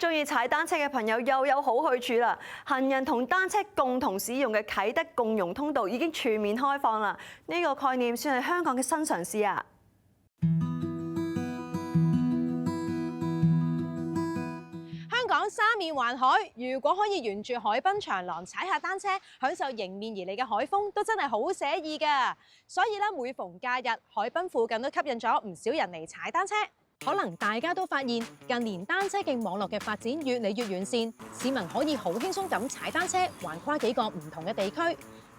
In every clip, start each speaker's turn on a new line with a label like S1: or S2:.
S1: 中意踩單車嘅朋友又有好去處啦！行人同單車共同使用嘅啟德共融通道已經全面開放啦！呢個概念算係香港嘅新嘗試啊！
S2: 香港三面環海，如果可以沿住海濱長廊踩下單車，享受迎面而嚟嘅海風，都真係好寫意㗎。所以咧，每逢假日，海濱附近都吸引咗唔少人嚟踩單車。可能大家都發現近年單車徑網絡嘅發展越嚟越完善，市民可以好輕鬆咁踩單車，橫跨幾個唔同嘅地區。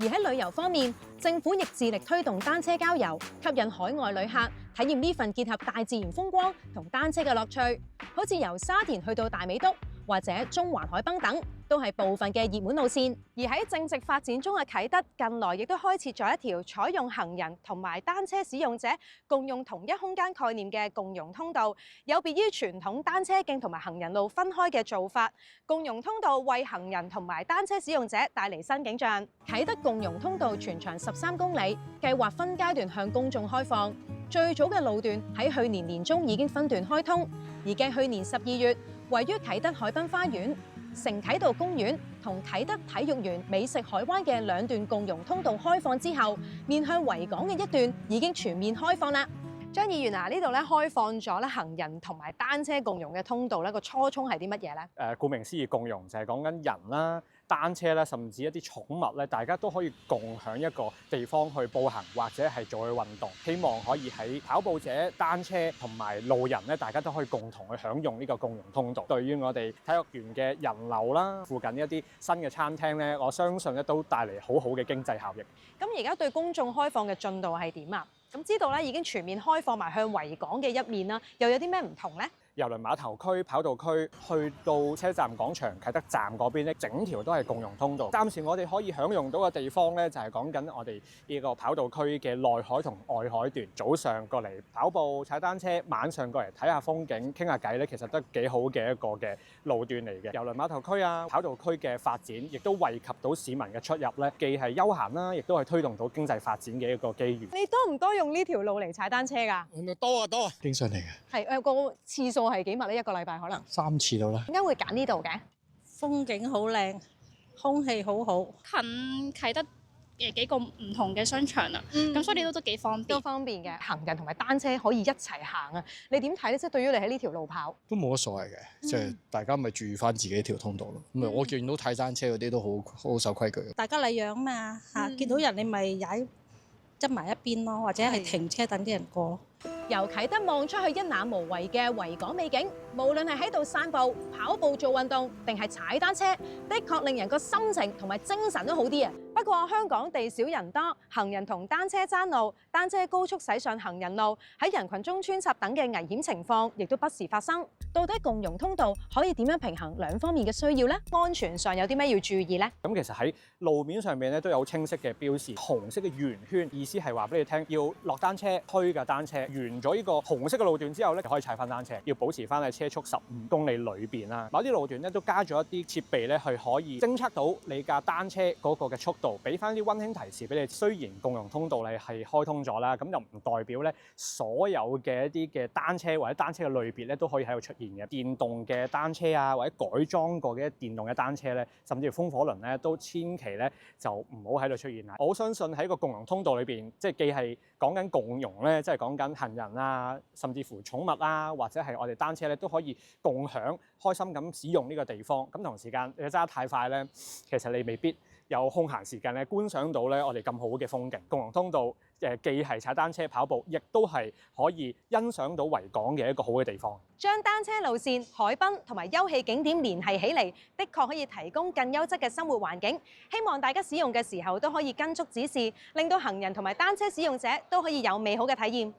S2: 而喺旅遊方面，政府亦致力推動單車郊遊，吸引海外旅客體驗呢份結合大自然風光同單車嘅樂趣。好似由沙田去到大美督，或者中環海濱等，都係部分嘅熱門路線。而喺正值發展中嘅啟德，近來亦都開設咗一條採用行人同埋單車使用者共用同一空間概念嘅共融通道，有別於傳統單車徑同埋行人路分開嘅做法。共融通道為行人同埋單車使用者帶嚟新景象。啟德共融通道全長13公里，計劃分階段向公眾開放。最早嘅路段喺去年年中已經分段開通，而繼去年12月，位於啟德海濱花園、承啟道公園同啟德體育園美食海灣嘅兩段共融通道開放之後，面向維港嘅一段已經全面開放啦。張議員啊，呢度咧開放咗咧行人同埋單車共融嘅通道咧，個初衷係啲乜嘢咧？
S3: 顧名思義，共融就係講緊人啦、單車啦，甚至一啲寵物咧，大家都可以共享一個地方去步行或者係做去運動。希望可以喺跑步者、單車同埋路人咧，大家都可以共同去享用呢個共融通道。對於我哋體育園嘅人流啦，附近一啲新嘅餐廳咧，我相信咧都帶嚟好好嘅經濟效益。
S2: 咁而家對公眾開放嘅進度係點啊？咁知道咧已經全面開放埋向維港嘅一面啦，又有啲咩唔同咧？
S3: 郵輪碼頭區、跑道區去到車站廣場、啟德站嗰邊咧，整條都係共融通道。暫時我哋可以享用到嘅地方咧，就係講緊我哋呢個跑道區嘅內海同外海段。早上過嚟跑步、踩單車，晚上過嚟睇下風景、傾下偈咧，其實都幾好嘅一個嘅路段嚟嘅。郵輪碼頭區啊、跑道區嘅發展，亦都惠及到市民嘅出入咧，既係休閒啦，亦都係推動到經濟發展嘅一個機遇。
S2: 你多唔多用呢條路嚟踩單車㗎？
S4: 多啊，經常嚟嘅。
S2: 係個次數係幾密咧？一個禮拜可能
S4: 3次到啦。
S2: 點解會揀呢度嘅？
S5: 風景好靚，空氣好好，
S6: 近啟德幾個唔同嘅商場啊，咁所以呢度都幾方便。
S2: 都方便嘅，行人同埋單車可以一齊行啊！你點睇咧？即係對於你喺呢條路跑，
S4: 都冇乜所謂嘅，即係大家咪注意翻自己條通道咯。咁我見到踩單車嗰啲都好守規矩。
S5: 大家禮讓嘛嚇，見到人你咪踩側埋一邊咯，或者係停車等啲人過咯。
S2: 由啟德望出去一覽無遺嘅維港美景，無論係喺度散步、跑步做運動，定係踩單車，的確令人個心情同埋精神都好啲啊！不過香港地少人多，行人同單車爭路，單車高速駛上行人路，喺人群中穿插等嘅危險情況，亦都不時發生。到底共融通道可以點樣平衡兩方面嘅需要呢？安全上有啲咩要注意呢？
S3: 咁其實喺路面上面咧都有清晰嘅標示，紅色嘅圓圈意思係話俾你聽，要落單車推架單車，完咗呢個紅色嘅路段之後咧，就可以踩翻單車，要保持翻喺車速15公里裏邊啦。某啲路段咧都加咗一啲設備咧，係可以偵測到你架單車嗰個嘅速度，俾翻啲溫馨提示俾你。雖然共融通道咧係開通咗啦，咁就唔代表咧所有嘅一啲嘅單車或者單車嘅類別咧都可以喺度出現嘅。電動嘅單車啊，或者改裝過嘅電動嘅單車咧，甚至乎風火輪咧，都千祈咧就唔好喺度出現啦。我相信喺個共融通道裏邊，即係既係講緊共融咧，即係講緊行人啊，甚至乎寵物啊，或者係我哋單車咧，都可以共享開心咁使用呢個地方。咁同時間你揸得太快咧，其實你未必有空閒時間咧觀賞到咧我哋咁好嘅風景。共融通道既係踩單車跑步，亦都係可以欣賞到維港嘅一個好嘅地方。
S2: 將單車路線、海濱同埋休憩景點聯繫起嚟，的確可以提供更優質嘅生活環境。希望大家使用嘅時候都可以跟足指示，令到行人同埋單車使用者都可以有美好嘅體驗。